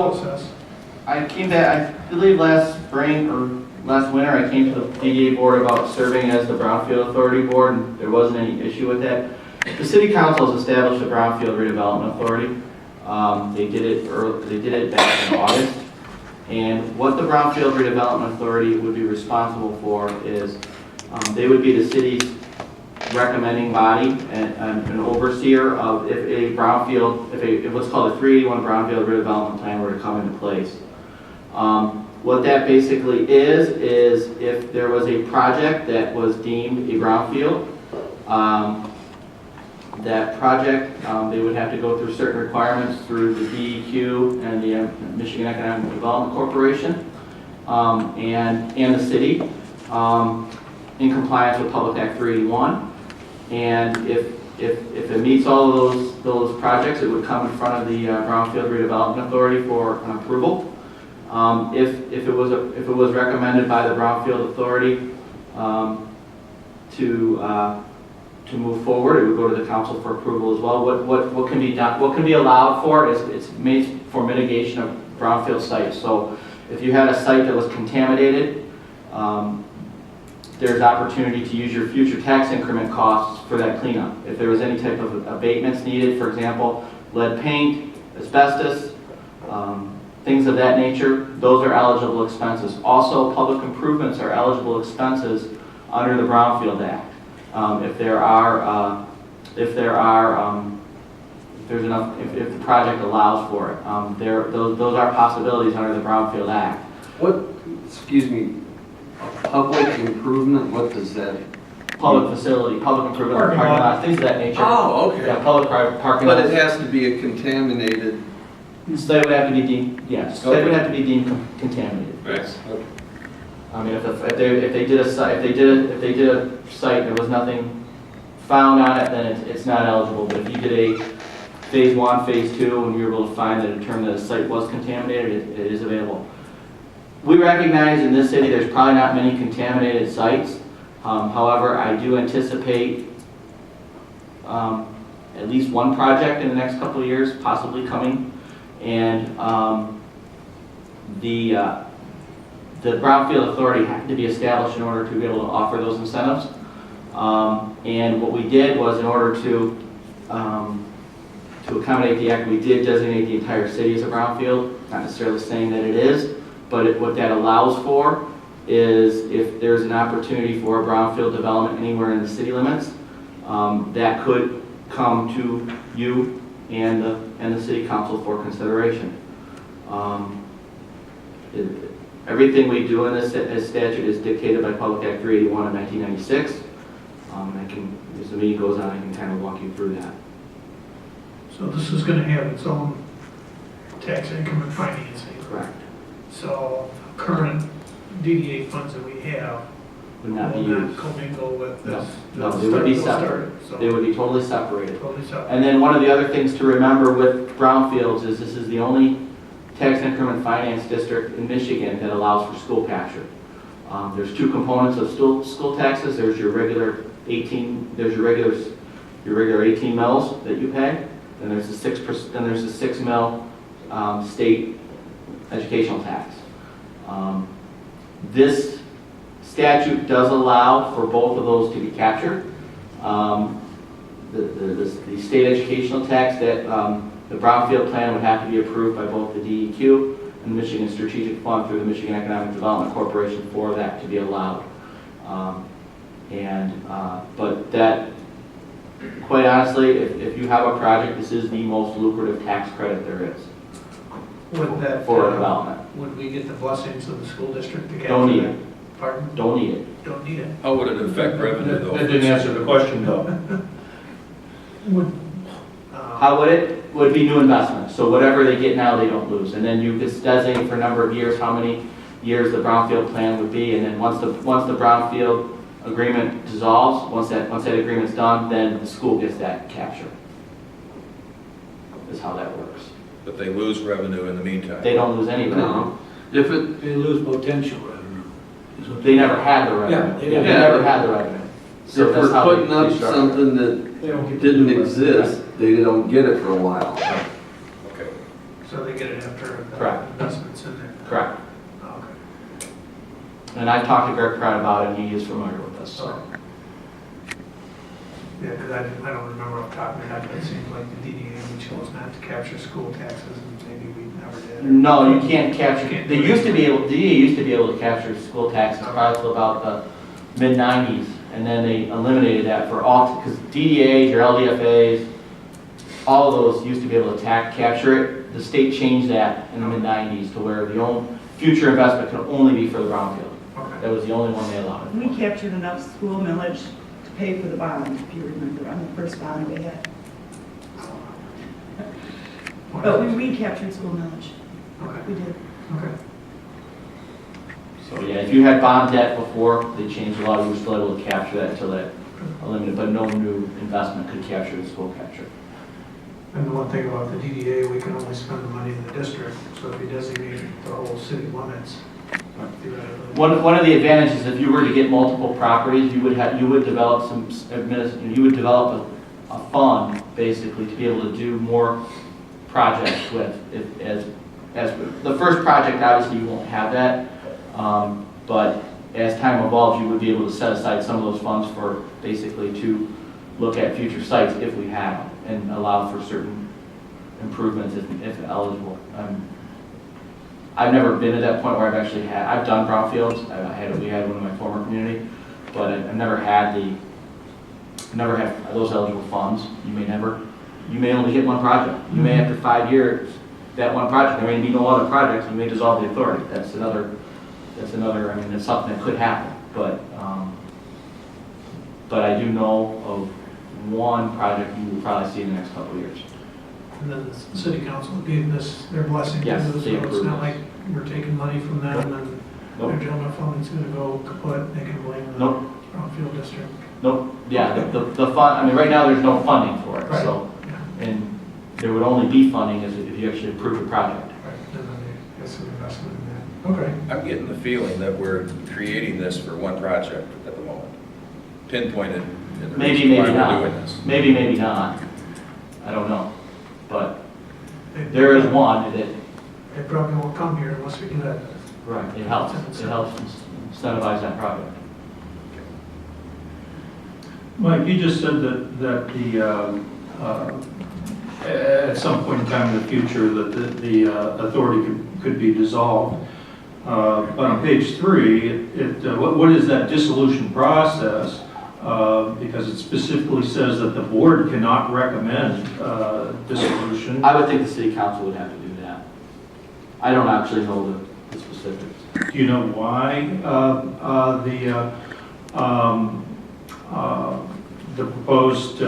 process? I came back, I believe last spring or last winter, I came to the DDA board about serving as the Brownfield Authority Board, and there wasn't any issue with that. The City Council has established a Brownfield Redevelopment Authority. They did it back in August. And what the Brownfield Redevelopment Authority would be responsible for is they would be the city's recommending body and an overseer of if a brownfield, if what's called a 381 Brownfield Redevelopment Plan were to come into place. What that basically is if there was a project that was deemed a brownfield, that project, they would have to go through certain requirements through the DEQ and the Michigan Economic Development Corporation and the city in compliance with Public Act 381. And if it meets all of those projects, it would come in front of the Brownfield Redevelopment Authority for an approval. If it was recommended by the Brownfield Authority to move forward, it would go to the council for approval as well. What can be done? What can be allowed for is it's made for mitigation of brownfield sites. So if you had a site that was contaminated, there's opportunity to use your future tax increment costs for that cleanup. If there was any type of abatements needed, for example, lead paint, asbestos, things of that nature, those are eligible expenses. Also, public improvements are eligible expenses under the Brownfield Act. If the project allows for it, those are possibilities under the Brownfield Act. Excuse me, a public improvement, what does that? Public facility, public improvement, Parking parking lot. lot, things of that nature. Oh, okay. Yeah, public parking But lots. it has to be a contaminated. Site would have to be deemed, yes, site would have to be deemed contaminated. Right. Yes. I mean, if they did a site, if they did a site and there was nothing found on it, then it's not eligible. But if you did a phase 1, phase 2, and you were able to find that determine that a site was contaminated, it is available. We recognize in this city there's probably not many contaminated sites. However, I do anticipate at least one project in the next couple of years possibly coming. And the Brownfield Authority had to be established in order to be able to offer those incentives. And what we did was, in order to accommodate the act, we did designate the entire city as a brownfield. Not necessarily saying that it is, but what that allows for is if there's an opportunity for a brownfield development anywhere in the city limits, that could come to you and the city council for consideration. Everything we do in this statute is dictated by Public Act 381 of 1996. As the meeting goes on, I can kind of walk you through that. So this is going to have its own tax increment financing. Correct. So current DDA funds that we have Would not be will not used. commingle with this. No, they would be They'll separate. So They would be totally separated. totally separate. And then one of the other things to remember with brownfields is this is the only tax increment finance district in Michigan that allows for school capture. There's two components of school taxes. There's your regular 18. There's your regular 18 mills that you pay. Then there's the 6%. Then there's the 6 mil state educational tax. This statute does allow for both of those to be captured. The state educational tax that the Brownfield plan would have to be approved by both the DEQ and the Michigan Strategic Fund through the Michigan Economic Development Corporation for that to be allowed. But that, quite honestly, if you have a project, this is the most lucrative tax credit there is Would that, for development. would we get the blessings of the school district to capture Don't need that? it. Pardon? Don't need it. Don't need it. How would it affect revenue though? That didn't answer the question though. Would, How would it? Would be new investment. So whatever they get now, they don't lose. And then you just designate for a number of years how many years the Brownfield plan would be. And then once the Brownfield agreement dissolves, once that agreement's done, then the school gets that capture. Is how that works. But they lose revenue in the meantime. They don't lose any revenue. No. If it, They lose potential revenue. is what They never had the revenue. Yeah, they They didn't. never had the revenue. So if that's we're how they putting up structure it. something that They don't get to didn't do it. exist, they don't get it for a while. Okay. so they get it after Correct. investments in there. Correct. Okay. And I've talked to Greg Pratt about it, and he is familiar with this, so. Yeah, because I don't remember off the top of my head, but it seems like the DDA, we chose not to capture school taxes, and maybe we never did. No, you can't capture, Can't they do used it. to be able, DDA used to be able to capture school taxes probably till about the mid-90s, and then they eliminated that for all, because DDAs, your LDFAs, all of those used to be able to capture it. The state changed that in the mid-90s to where the only future investment could only be for the brownfield. Okay. That was the only one they allowed. We captured enough school millage to pay for the bond, if you remember, on the first bond we had. But we captured school millage, Okay, we did. okay. So yeah, if you had bond debt before, they changed the law, you were still able to capture that until that eliminated, but no new investment could capture the school capture. And the one thing about the DDA, we can only spend the money in the district, so if you designate the whole city limits, theoretically. One of the advantages, if you were to get multiple properties, you would develop you would develop a fund basically to be able to do more projects with. As the first project, obviously you won't have that, but as time evolves, you would be able to set aside some of those funds for basically to look at future sites if we have them and allow for certain improvements if eligible. I've never been to that point where I've done brownfields. We had one in my former community, but I've never had those eligible funds. You may only get one project. You may after 5 years, that one project, there may be no other projects, you may dissolve the authority. That's another, that's something that could happen. But I do know of one project you will probably see in the next couple of years. And then the city council gave this, their blessing to Yes, this, they so it's approved not it. like we're taking money from them and Nope. their general fund's gonna go kaput, they can blame the Nope. Brownfield district. Nope, yeah, the fund, right now there's no funding for it, so, Yeah, and there would only be funding if you actually approve the project. right, and then they get some investment in that. Okay. I'm getting the feeling that we're creating this for one project at the moment. Pinpointed in the Maybe, reason maybe why we're not. doing this. Maybe not. I don't know. But They- there is one that, They probably won't come here unless we do that. right, it helps incentivize that project. Mike, you just said that at some point in time in the future, that the authority could be dissolved. But on page 3, what is that dissolution process? Because it specifically says that the board cannot recommend dissolution. I would think the city council would have to do that. I don't actually know the specifics. Do you know why the proposed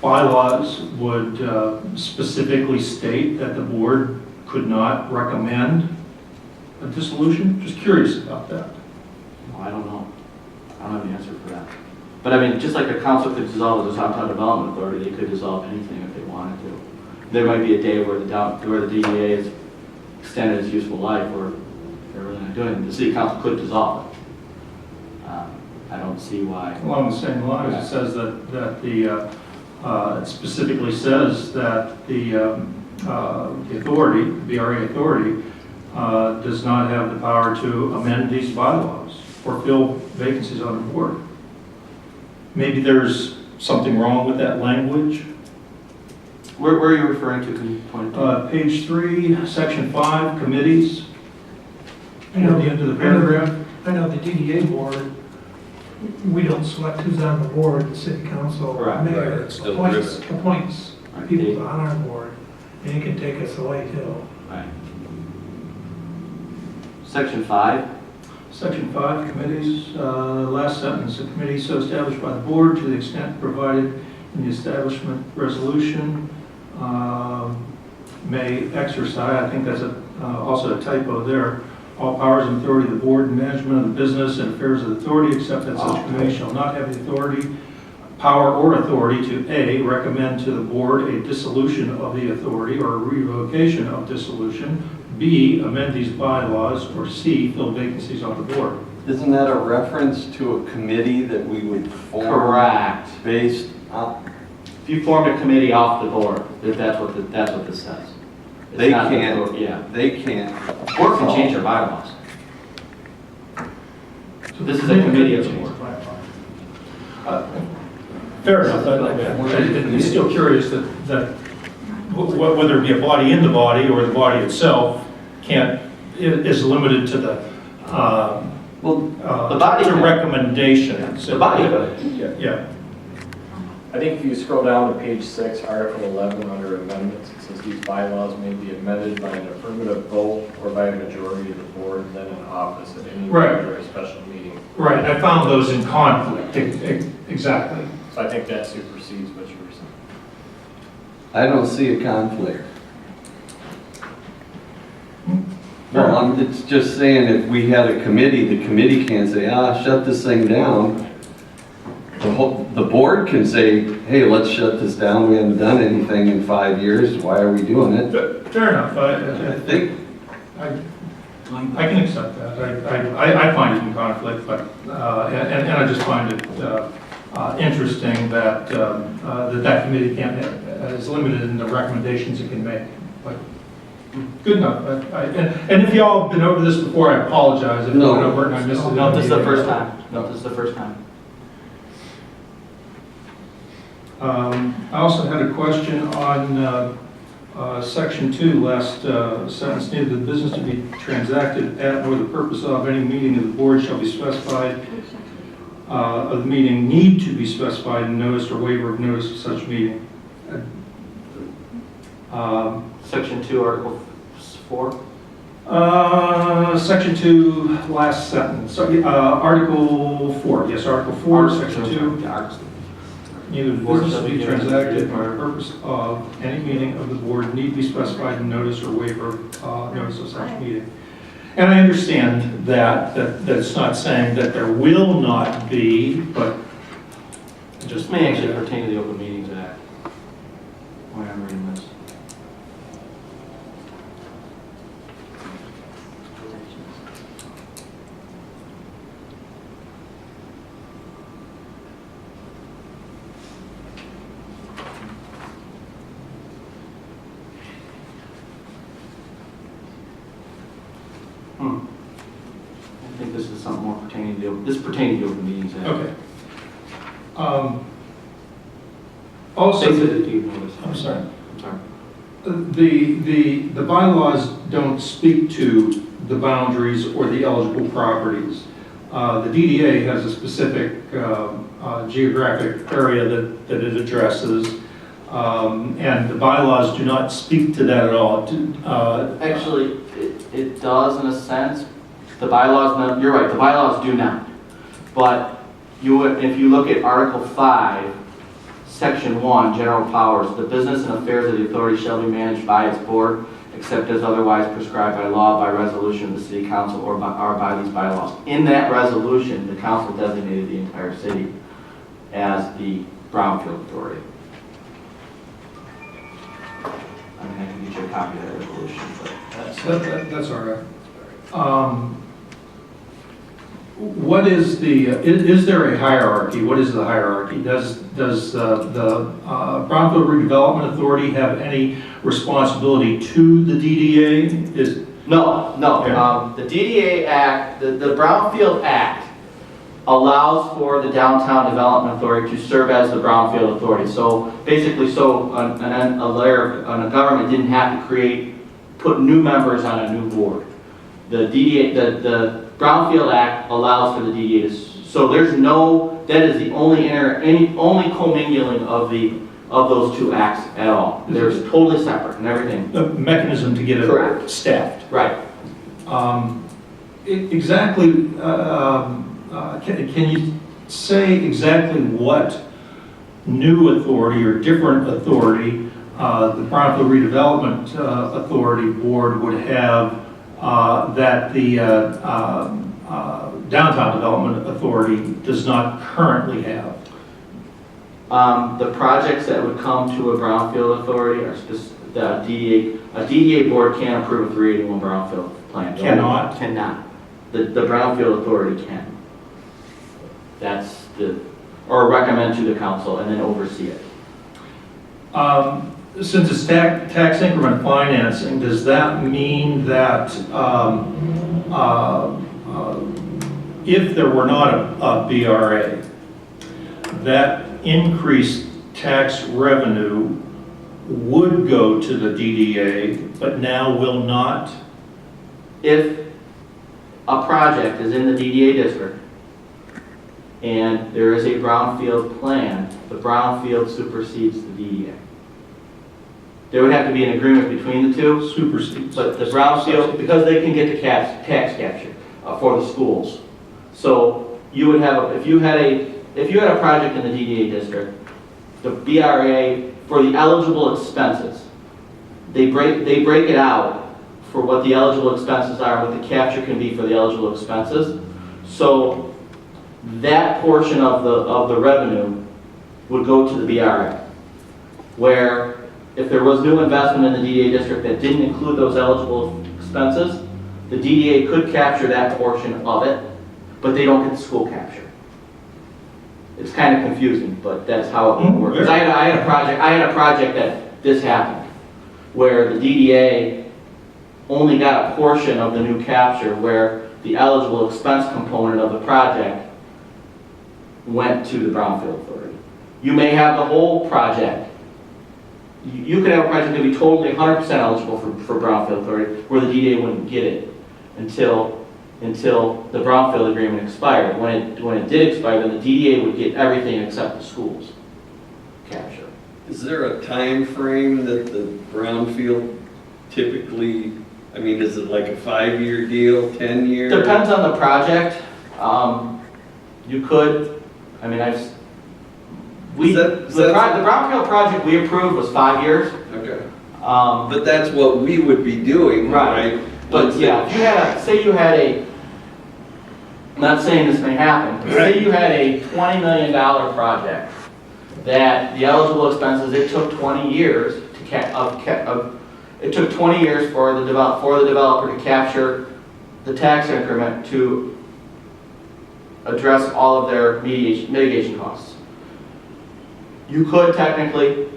bylaws would specifically state that the board could not recommend a dissolution? Just curious about that. Well, I don't know. I don't have the answer for that. But just like the council could dissolve the downtown development authority, they could dissolve anything if they wanted to. There might be a day where the DEA is extended its useful life, or they're really not doing it. The city council could dissolve it. I don't see why. Along the same lines, it says that it specifically says that the authority, the BRA authority, does not have the power to amend these bylaws or fill vacancies on the board. Maybe there's something wrong with that language. Where are you referring to? Can you point to? Page 3, section 5, committees. I know At the end of the paragraph. I know the DDA board, we don't select who's on the board, the city council, Right, mayor right, it's still appoints Right, people they- on our board, and it can take us away too. Right. Section 5. Section 5, committees, last sentence, a committee so established by the board to the extent provided in the establishment resolution may exercise, I think that's also a typo there, all powers and authority of the board and management of the business and affairs of the authority, except that such committee shall not have the authority, power or authority to A, recommend to the board a dissolution of the authority or a revocation of dissolution, B, amend these bylaws, or C, fill vacancies on the board. Isn't that a reference to a committee that we would form? Correct. Based on, If you formed a committee off the board, that's what this says. It's They not the can't. authority- Yeah. They can't. Board can change their bylaws. This is a committee of the board. Fair enough. I'm still curious that whether it be a body in the body or the body itself is limited to the, Well, The body to can. recommendations. The body could. Yeah. I think if you scroll down to page 6, Article 11, under amendments, it says these bylaws may be amended by an affirmative vote or by a majority of the board then in office at any Right. regular special meeting. Right, I found those in conflict, exactly. So I think that supersedes what you were saying. I don't see a conflict. Well, it's just saying if we had a committee, the committee can't say, shut this thing down. The board can say, hey, let's shut this down, we haven't done anything in 5 years, why are we doing it? Fair enough, I think, I can accept that. I find it in conflict, but, and I just find it interesting that that committee is limited in the recommendations it can make. But good enough. And if y'all have been over this before, I apologize if I went over it and I missed it. No, this is the first time. No, this is the first time. I also had a question on section 2, last sentence, neither the business to be transacted at nor the purpose of any meeting of the board shall be specified, of the meeting need to be specified in notice or waiver of notice of such meeting. Section 2, Article 4. Section 2, last sentence. So, Article 4, yes, Article 4, Section 2. Neither the business to be transacted for the purpose of any meeting of the board need be specified in notice or waiver of notice of such meeting. And I understand that it's not saying that there will not be, but This may actually pertain to the Open Meetings Act. When I'm reading this. I think this is something more pertaining to, this pertains to the Open Meetings Act. okay. Also, Sensitive notice. I'm sorry. I'm sorry. The bylaws don't speak to the boundaries or the eligible properties. The DDA has a specific geographic area that it addresses, and the bylaws do not speak to that at all. Actually, it does in a sense. The bylaws, you're right, the bylaws do not. But if you look at Article 5, Section 1, General Powers, the business and affairs of the authority shall be managed by its board, except as otherwise prescribed by law, by resolution of the city council, or by these bylaws. In that resolution, the council designated the entire city as the Brownfield Authority. I mean, I can get you a copy of that resolution, but That's all right. What is is there a hierarchy? What is the hierarchy? Does the Brownfield Redevelopment Authority have any responsibility to the DDA? No. Okay. The DDA Act, the Brownfield Act allows for the Downtown Development Authority to serve as the Brownfield Authority. So basically, a government didn't have to put new members on a new board. The DDA, the Brownfield Act allows for the DDA to, so that is the only commingling of those two acts at all. They're totally separate and everything. A mechanism to get it Correct. staffed. Right. Exactly, can you say exactly what new authority or different authority the Brownfield Redevelopment Authority Board would have that the Downtown Development Authority does not currently have? The projects that would come to a Brownfield Authority are a DDA board can't approve a 381 Brownfield plan. Cannot? Cannot. The Brownfield Authority can. Or recommend to the council and then oversee it. Since it's tax increment financing, does that mean that if there were not a BRA, that increased tax revenue would go to the DDA, but now will not? If a project is in the DDA district and there is a brownfield plan, the brownfield supersedes the DDA. There would have to be an agreement between the two. Supersedes. But the brownfield, because they can get the tax capture for the schools. So you would have, if you had a project in the DDA district, the BRA, for the eligible expenses, they break it out for what the eligible expenses are, what the capture can be for the eligible expenses. So that portion of the revenue would go to the BRA. Where if there was new investment in the DDA district that didn't include those eligible expenses, the DDA could capture that portion of it, but they don't get the school capture. It's kind of confusing, but that's how it works. 'Cause I had a project that this happened, where the DDA only got a portion of the new capture, where the eligible expense component of the project went to the Brownfield Authority. You may have the whole project. You could have a project that would be totally 100% eligible for Brownfield Authority, where the DDA wouldn't get it until the Brownfield agreement expired. When it did expire, then the DDA would get everything except the schools capture. Is there a time frame that the brownfield typically, I mean, is it like a 5-year deal, 10-year? Depends on the project. You could, I mean, the Brownfield project we approved was 5 years. Okay. Um, But that's what we would be doing, Right. right? But yeah, if you had say you had I'm not saying this may happen, but say you had a $20 million project that the eligible expenses, it took 20 years it took 20 years for the developer to capture the tax increment to address all of their mitigation costs. You could technically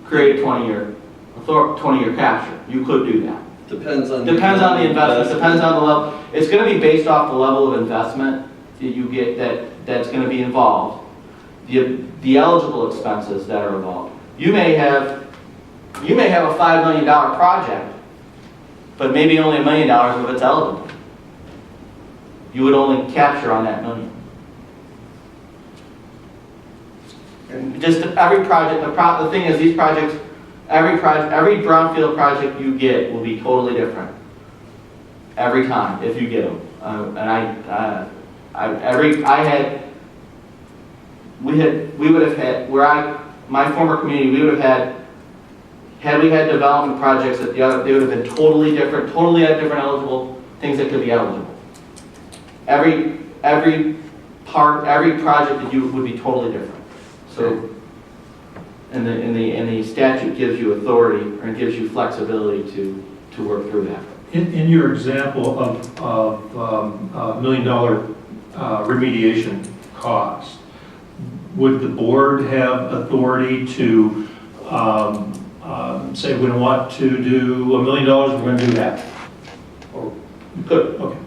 create a 20-year capture. You could do that. Depends on the investment, depends on the level. It's going to be based off the level of investment that you get that's going to be involved. The eligible expenses that are involved. You may have a $5 million project, but maybe only $1 million of it's eligible. You would only capture on that million. And just every project, the thing is, these projects, every brownfield project you get will be totally different every time if you get them. My former community, we would have had we had development projects that they would have been totally different, totally had different eligible things that could be eligible. Every project that you would be totally different. So, and the statute gives you authority or gives you flexibility to work through that. In your example of $1 million remediation cost, would the board have authority to say we want to do $1 million, we're going to do that? Or Good. okay.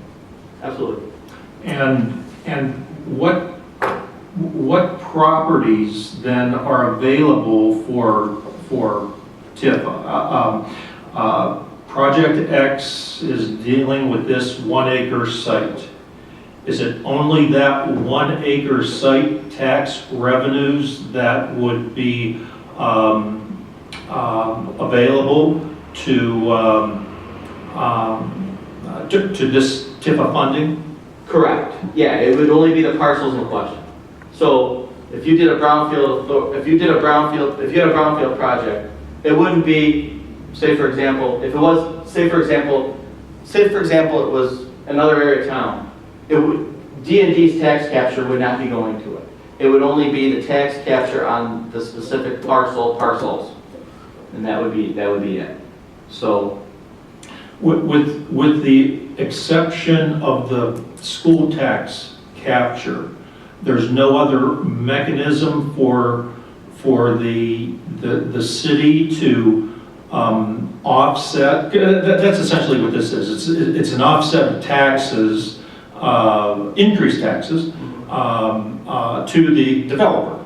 Absolutely. And what properties then are available for TIF? Project X is dealing with this 1 acre site. Is it only that 1 acre site tax revenues that would be available to this TIFA funding? Correct. Yeah, it would only be the parcels in question. So if you had a brownfield project, it wouldn't be, say for example, it was another area of town, D&D's tax capture would not be going to it. It would only be the tax capture on the specific parcels, and that would be it. So, With the exception of the school tax capture, there's no other mechanism for for the city to offset, that's essentially what this is. It's an offset of taxes, increased taxes, to the developer.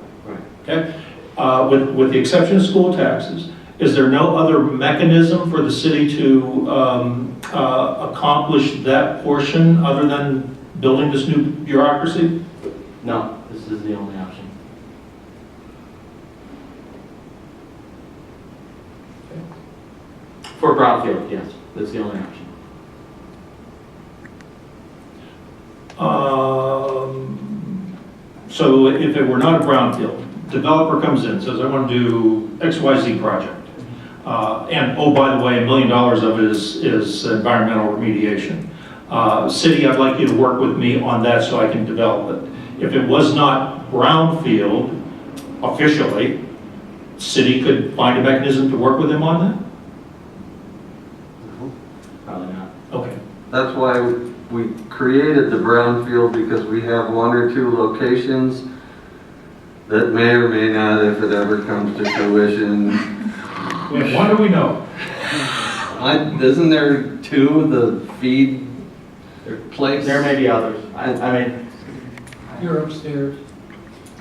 Okay? With the exception of school taxes, is there no other mechanism for the city to accomplish that portion other than building this new bureaucracy? No, this is the only option. For Brownfield, yes, that's the only option. So if it were not a brownfield, developer comes in, says, I want to do XYZ project. And, oh, by the way, $1 million of it is environmental remediation. City, I'd like you to work with me on that so I can develop it. If it was not brownfield officially, city could find a mechanism to work with him on that? Probably not. Okay. That's why we created the brownfield, because we have 1 or 2 locations that may or may not, if it ever comes to fruition. Why do we know? Isn't there 2 the feed place? There may be others. I mean, You're upstairs.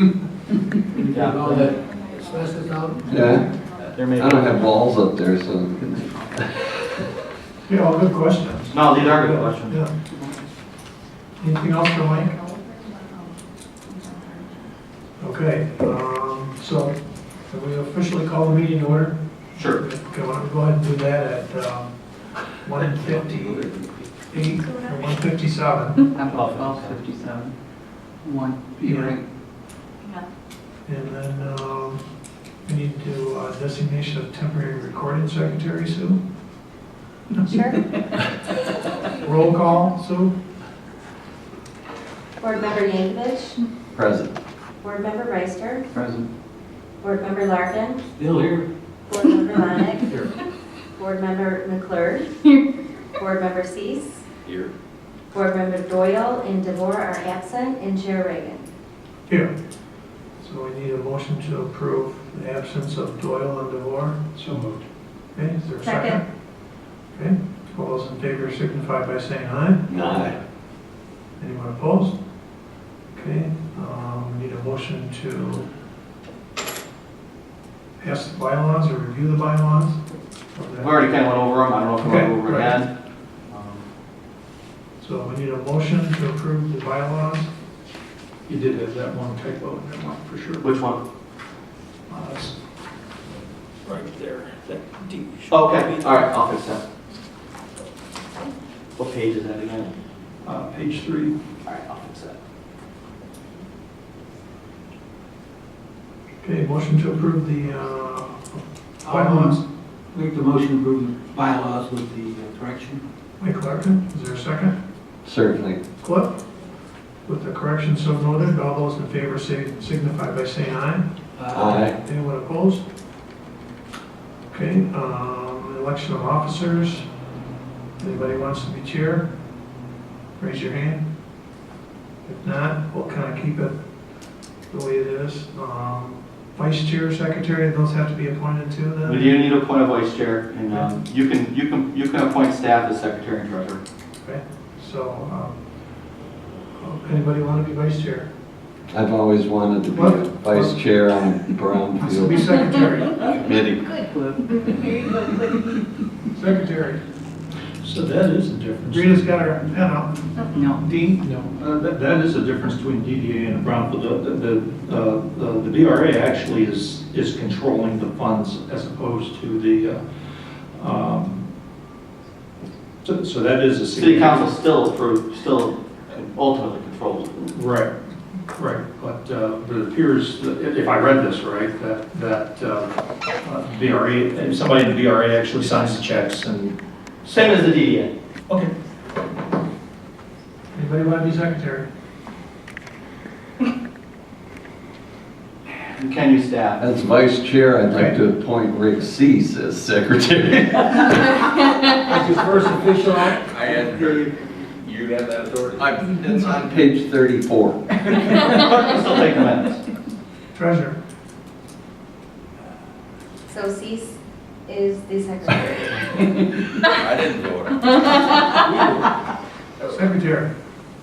yeah, All that asbestos out. Yeah, there may be. I don't have walls up there, so. Yeah, all good questions. No, these are good questions. Yeah. Anything else for Mike? Okay, so have we officially called the meeting to order? Sure. Okay, why don't we go ahead and do that at 1:58 or 1:57. How about 12:57? One, you're right. And then we need to designation of temporary recording secretary, Sue. Sure. Roll call, Sue. Board Member Yankovic, Present. Board Member Reister, Present. Board Member Larkin, Still here. Board Member Lonick, Board Member McClure, Board Member Cease, Here. Board Member Doyle and DeVore are absent, and Chair Reagan. Here. So we need a motion to approve the absence of Doyle and DeVore. So moved. Okay, is there a second? Okay, all those in favor signify by saying aye. Aye. Anyone opposed? Okay, we need a motion to pass the bylaws or review the bylaws. We already kind of went over them. I don't know if we Okay, want to go over right. again. So we need a motion to approve the bylaws. You did have that one typo in that one, for sure. Which one? It's right there, that D. Okay, all right, I'll fix that. What page is that again? Page 3. All right, I'll fix that. Okay, motion to approve the bylaws. Make the motion to approve the bylaws with the correction. Mike Larkin, is there a second? Certainly. Cliff? With the correction so noted, all those in favor signify by saying aye. Aye. Anyone opposed? Okay, election of officers. Anybody wants to be chair? Raise your hand. If not, we'll kind of keep it the way it is. Vice chair, secretary, those have to be appointed too We then? do need to appoint a vice chair, and you can appoint staff as secretary and treasurer. Okay, so, anybody want to be vice chair? I've always wanted to be What? a vice chair on So be Brownfield secretary. committee. Secretary. So that is the difference. Rita's got her pen out. No. Dean? No, that is the difference between DDA and Brownfield. The BRA actually is controlling the funds as opposed to the, so that is a. City council still ultimately controls it. Right, right, but it appears, that if I read this right, that BRA, somebody in the BRA actually signs the checks and. Same as the DDA. Okay. Anybody want to be secretary? And can you staff? As vice chair, I'd like to appoint Rick Cease as secretary. That's your first official act. I hadn't heard, you have that authority? It's on page 34. Clerk can still take the minutes. Treasurer? So Cease is the secretary. I didn't vote on it. Secretary,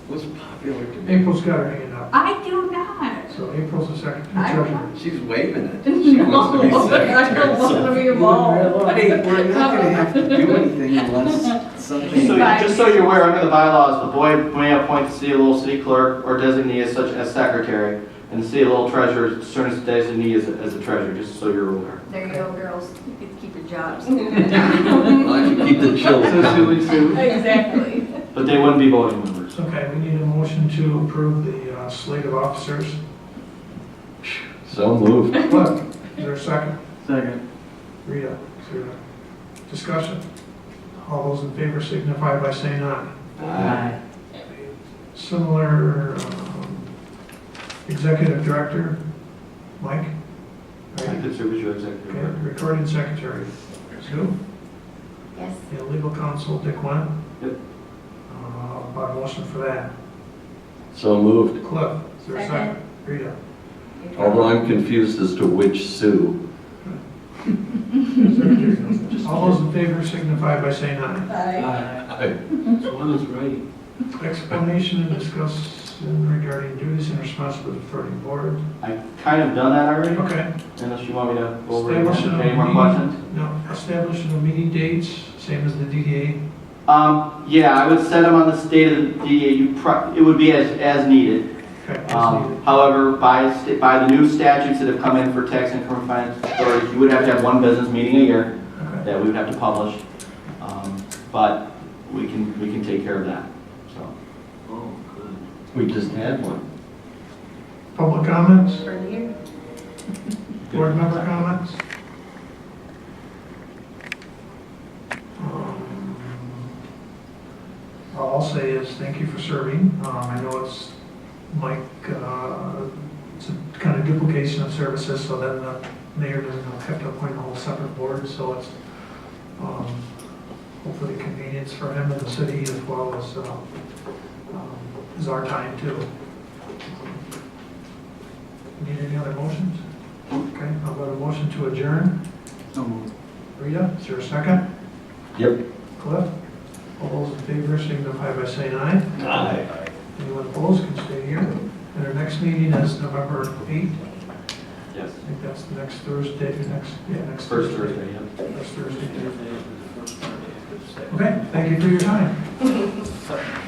Was popular to me. April's got her hand up. I do not. So April's the secretary, I don't treasurer. She's waving it. She wants to be No, secretary. I don't want to be involved. Hey, we're not gonna have to do anything unless something. Just so you're aware, under the bylaws, the board may appoint the city of Lowell city clerk or designee as such as secretary, and the city of Lowell treasurer serves as designee as a treasurer, just so you're aware. There you go, girls. You get to keep your jobs. I should keep the chills down. Exactly. But they wouldn't be voting members. Okay, we need a motion to approve the slate of officers. So moved. Cliff, is there a second? Second. Rita, is there a discussion? All those in favor signify by saying aye. Aye. Similar executive director, Mike? I could serve as your executive Okay, director. recording secretary, Sue? Yes. And legal counsel, Dick Wynn? Yep. About a motion for that. So moved. Cliff, is there a second? Second. Rita? Although I'm confused as to which Sue. Secretary. All those in favor signify by saying aye. Aye. So one is right. Explanation and discussion regarding duties and responsibilities of the authority board. I've kind of done that already, Okay. unless you want me to go over it Establishing again. a Any more meeting- questions? No, establishing of meeting dates, same as the DDA. Yeah, I would set them on the state of the DDA, it would be as needed. Okay, as needed. However, by the new statutes that have come in for tax increment finance authorities, you would have to have one business meeting a year Okay. that we would have to publish. But we can take care of that, so. Oh, good. We just had one. Public comments, For the year. board member comments? All I'll say is thank you for serving. I know it's, Mike, it's a kind of duplication of services, so then the mayor doesn't have to appoint a whole separate board, so it's hopefully a convenience for him and the city as well as our time too. Need any other motions? Okay, how about a motion to adjourn? So moved. Rita, is there a second? Yep. Cliff? All those in favor signify by saying aye. Aye. Anyone opposed can stay here. And our next meeting is November 8th. Yes. I think that's the next Thursday, next First Thursday, yeah. Next Thursday. Okay, thank you for your time.